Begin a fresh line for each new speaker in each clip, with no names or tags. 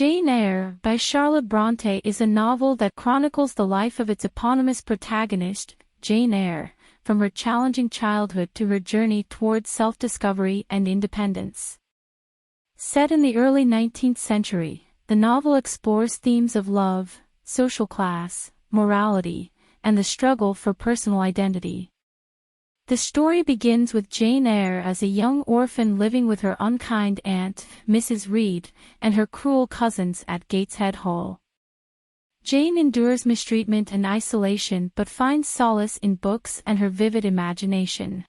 Jane Eyre by Charlotte Bronte is a novel that chronicles the life of its eponymous protagonist, Jane Eyre, from her challenging childhood to her journey towards self-discovery and independence. Set in the early 19th century, the novel explores themes of love, social class, morality, and the struggle for personal identity. The story begins with Jane Eyre as a young orphan living with her unkind aunt, Mrs. Reed, and her cruel cousins at Gateshead Hall. Jane endures mistreatment and isolation but finds solace in books and her vivid imagination.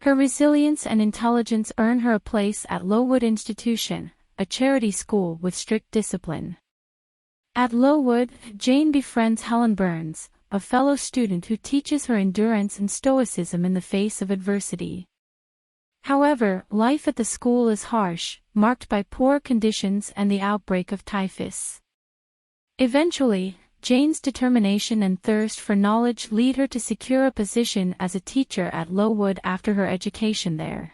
Her resilience and intelligence earn her a place at Lowood Institution, a charity school with strict discipline. At Lowood, Jane befriends Helen Burns, a fellow student who teaches her endurance and stoicism in the face of adversity. However, life at the school is harsh, marked by poor conditions and the outbreak of typhus. Eventually, Jane's determination and thirst for knowledge lead her to secure a position as a teacher at Lowood after her education there.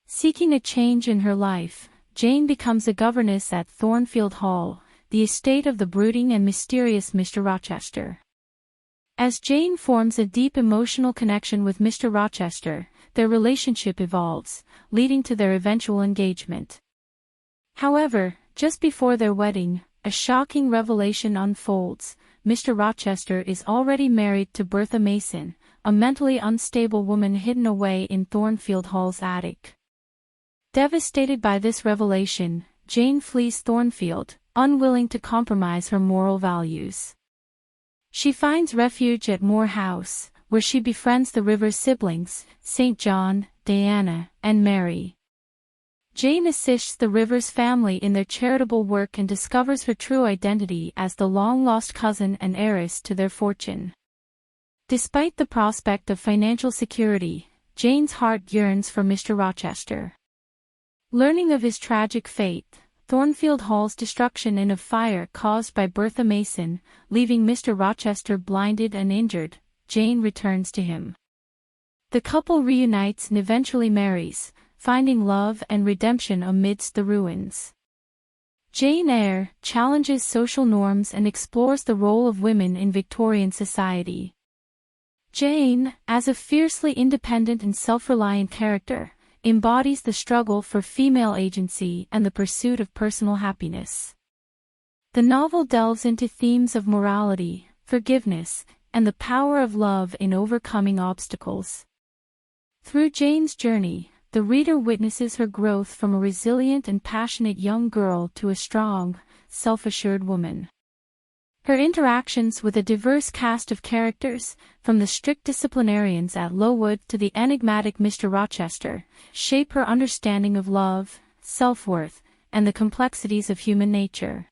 Seeking a change in her life, Jane becomes a governess at Thornfield Hall, the estate of the brooding and mysterious Mr. Rochester. As Jane forms a deep emotional connection with Mr. Rochester, their relationship evolves, leading to their eventual engagement. However, just before their wedding, a shocking revelation unfolds. Mr. Rochester is already married to Bertha Mason, a mentally unstable woman hidden away in Thornfield Hall's attic. Devastated by this revelation, Jane flees Thornfield, unwilling to compromise her moral values. She finds refuge at Moor House, where she befriends the Rivers siblings, St. John, Diana, and Mary. Jane assists the Rivers family in their charitable work and discovers her true identity as the long-lost cousin and heiress to their fortune. Despite the prospect of financial security, Jane's heart yearns for Mr. Rochester. Learning of his tragic fate, Thornfield Hall's destruction in a fire caused by Bertha Mason, leaving Mr. Rochester blinded and injured, Jane returns to him. The couple reunites and eventually marries, finding love and redemption amidst the ruins. Jane Eyre challenges social norms and explores the role of women in Victorian society. Jane, as a fiercely independent and self-reliant character, embodies the struggle for female agency and the pursuit of personal happiness. The novel delves into themes of morality, forgiveness, and the power of love in overcoming obstacles. Through Jane's journey, the reader witnesses her growth from a resilient and passionate young girl to a strong, self-assured woman. Her interactions with a diverse cast of characters, from the strict disciplinarians at Lowood to the enigmatic Mr. Rochester, shape her understanding of love, self-worth, and the complexities of human nature.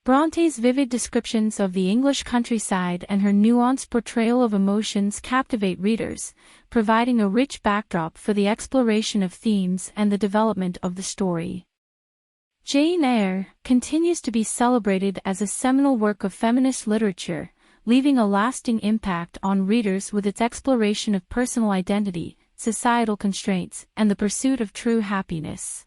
Bronte's vivid descriptions of the English countryside and her nuanced portrayal of emotions captivate readers, providing a rich backdrop for the exploration of themes and the development of the story. Jane Eyre continues to be celebrated as a seminal work of feminist literature, leaving a lasting impact on readers with its exploration of personal identity, societal constraints, and the pursuit of true happiness.